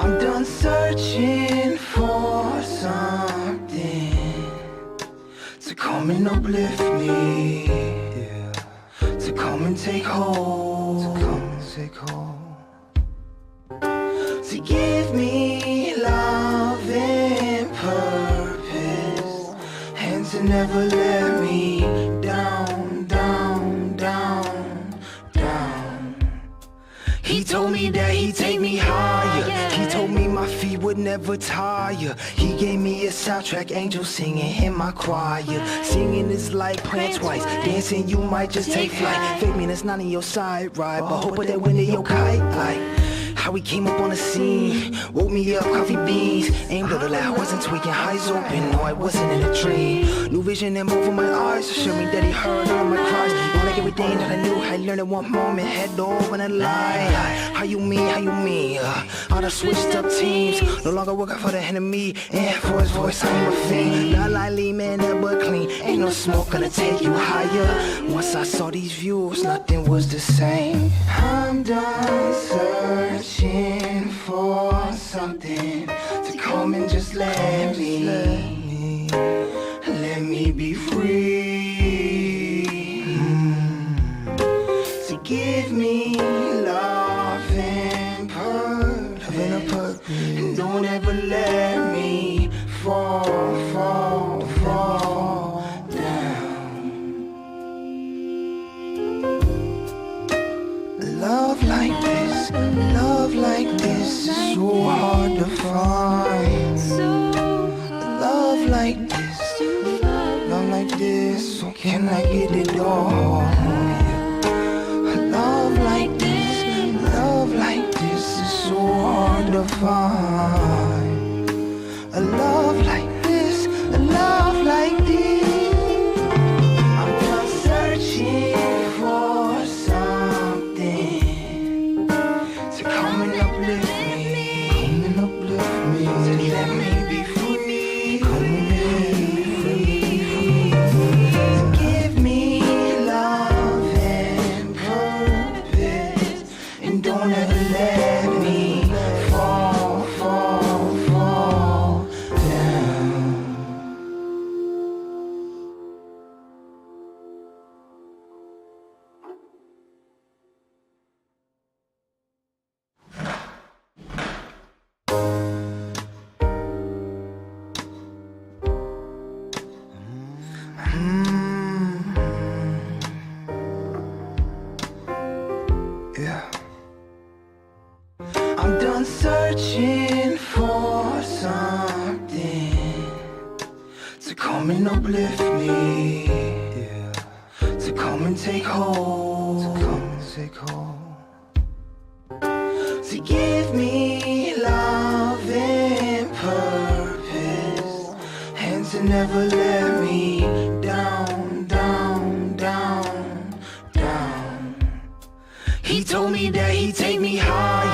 I'm done searching for something to come and uplift me, yeah. To come and take hold, to come and take hold, to give me love and purpose, and to never let me down, down, down, down. He told me that he'd take me higher. He told me my feet would never tire. He gave me a soundtrack, angels singing in my choir. Singing is like praying twice. Dancing, you might just take flight. Fake me, that's not on your side, right? But hope that when your kite, like how he came up on the scene, woke me up, coffee beans. Aimed at the light, I wasn't tweaking, eyes open, no, I wasn't in a dream. New vision in both of my eyes, showed me that he heard all my cries. Like everything that I knew, I learned in one moment, head over and a lie. How you mean, I done switched up teams, no longer working for the enemy. And for his voice, I'm a fiend. Not lightly, man, that but clean. Ain't no smoke gonna take you higher. Once I saw these views, nothing was the same. I'm done searching for something to come and just let me be free. To give me love and purpose, and don't ever let me fall down. Love like this is so hard to find. Love like this, so can I get it all? Love like this is so hard to find. A love like this, a love like this. I'm done searching for something to come and uplift me, to let me be free, come and let me be free, to give me love and purpose, and don't ever let me fall down. Yeah. I'm done searching for something to come and uplift me, yeah. To come and take hold, to give me love and purpose, and to never let me down, down, down, down. He told me that he'd take me higher.